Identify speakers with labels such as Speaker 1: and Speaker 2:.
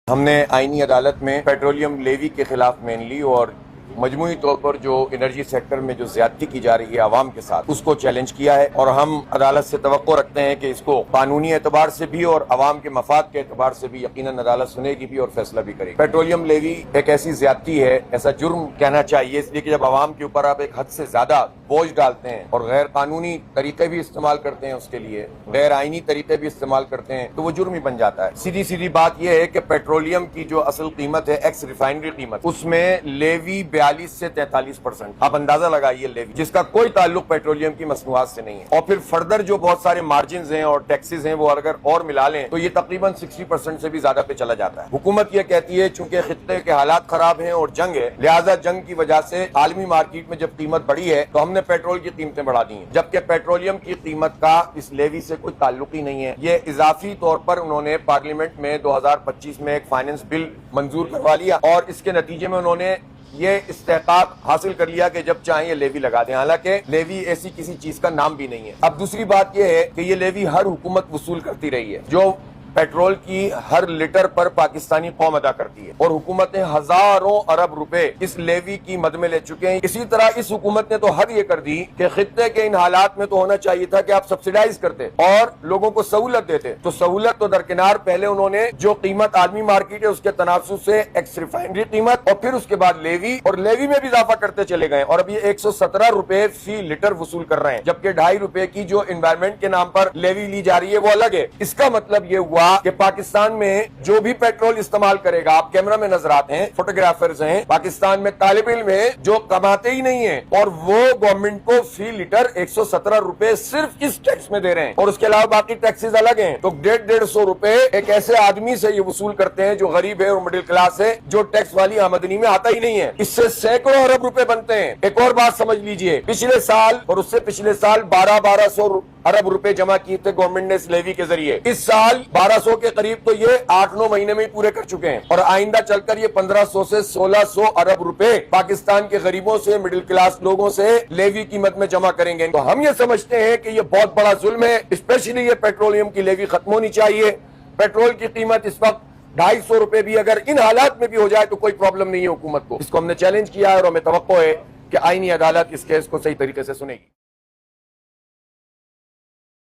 Speaker 1: ہم نے آئینی عدالت میں پیٹرولیم لیوی کے خلاف مینلی اور مجموعی طور پر جو انرجی سیکٹر میں جو زیادتی کی جا رہی ہے عوام کے ساتھ اس کو چیلنج کیا ہے، اور ہم عدالت سے توقع رکھتے ہیں کہ اس کو قانونی اعتبار سے بھی اور عوام کے مفاد کے اعتبار سے بھی یقیناً عدالت سنے گی بھی اور فیصلہ بھی کرے گی۔ پیٹرولیم لیوی ایک ایسی زیادتی ہے، ایسا جرم کہنا چاہیے، اس لیے کہ جب عوام کے اوپر آپ ایک حد سے زیادہ بوجھ ڈالتے ہیں اور غیر قانونی طریقے بھی استعمال کرتے ہیں، اس کے لیے غیر آئینی طریقے بھی استعمال کرتے ہیں، تو وہ جرم ہی بن جاتا ہے۔ سیدھی بات یہ ہے کہ پیٹرولیم کی جو اصل قیمت ہے، ایکس ریفائنری قیمت، اس میں لیوی 42 سے 43%، آپ اندازہ لگائیے لیوی، جس کا کوئی تعلق پیٹرولیم کی مصنوعات سے نہیں ہے، اور پھر فردر جو بہت سارے مارجنز ہیں اور ٹیکسز ہیں وہ اگر اور ملا لیں تو یہ تقریباً 60% سے بھی زیادہ پہ چلا جاتا ہے۔ حکومت یہ کہتی ہے چونکہ خطے کے حالات خراب ہیں اور جنگ ہے، لہٰذا جنگ کی وجہ سے عالمی مارکیٹ میں جب قیمت بڑھی ہے تو ہم نے پیٹرول کی قیمتیں بڑھا دی ہیں، جبکہ پیٹرولیم کی قیمت کا اس لیوی سے کوئی تعلق ہی نہیں ہے۔ یہ اضافی طور پر انہوں نے پارلیمنٹ میں 2025 میں ایک فائننس بل منظور کروا لیا، اور اس کے نتیجے میں انہوں نے یہ استحقاق حاصل کر لیا کہ جب چاہیں یہ لیوی لگا دیں، حالانکہ لیوی ایسی کسی چیز کا نام بھی نہیں ہے۔ اب دوسری بات یہ ہے کہ یہ لیوی ہر حکومت وصول کرتی رہی ہے، جو پیٹرول کی ہر لیٹر پر پاکستانی قوم ادا کرتی ہے، اور حکومتیں ہزاروں ارب روپے اس لیوی کی مد میں لے چکے ہیں۔ اسی طرح اس حکومت نے تو حد یہ کر دی کہ خطے کے ان حالات میں تو ہونا چاہیے تھا کہ آپ سبسیڈائز کرتے اور لوگوں کو سہولت دیتے، تو سہولت تو درکنار، پہلے انہوں نے جو قیمت عالمی مارکیٹ ہے اس کے تناسب سے ایکس ریفائنری قیمت، اور پھر اس کے بعد لیوی، اور لیوی میں بھی اضافہ کرتے چلے گئے، اور اب یہ 117 روپے فی لیٹر وصول کر رہے ہیں، جبکہ 2.5 روپے کی جو انوائرمنٹ کے نام پر لیوی لی جا رہی ہے وہ الگ ہے۔ اس کا مطلب یہ ہوا کہ پاکستان میں جو بھی پیٹرول استعمال کرے گا، آپ کیمرہ میں نظر آتے ہیں، فوٹوگرافرز ہیں، پاکستان میں طالب علم ہیں جو کماتے ہی نہیں ہیں، اور وہ گورنمنٹ کو فی لیٹر 117 روپے صرف اس ٹیکس میں دے رہے ہیں، اور اس کے علاوہ باقی ٹیکسز الگ ہیں، تو 150 روپے ایک ایسے آدمی سے یہ وصول کرتے ہیں جو غریب ہے اور مڈل کلاس ہے، جو ٹیکس والی آمدنی میں آتا ہی نہیں ہے۔ اس سے سینکڑوں ارب روپے بنتے ہیں۔ ایک اور بات سمجھ لیجئے، پچھلے سال اور اس سے پچھلے سال 1200 ارب روپے جمع کیے تھے گورنمنٹ نے اس لیوی کے ذریعے، اس سال 1200 کے قریب تو یہ 8-9 مہینے میں ہی پورے کر چکے ہیں، اور آئندہ چل کر یہ 1500 سے 1600 ارب روپے پاکستان کے غریبوں سے، مڈل کلاس لوگوں سے لیوی قیمت میں جمع کریں گے۔ تو ہم یہ سمجھتے ہیں کہ یہ بہت بڑا ظلم ہے، اسپیشلی یہ پیٹرولیم کی لیوی ختم ہونی چاہیے۔ پیٹرول کی قیمت اس وقت 250 روپے بھی اگر ان حالات میں بھی ہو جائے تو کوئی پرابلم نہیں ہے حکومت کو۔ اس کو ہم نے چیلنج کیا ہے، اور ہمیں توقع ہے کہ آئینی عدالت اس کیس کو صحیح طریقے سے سنے گی۔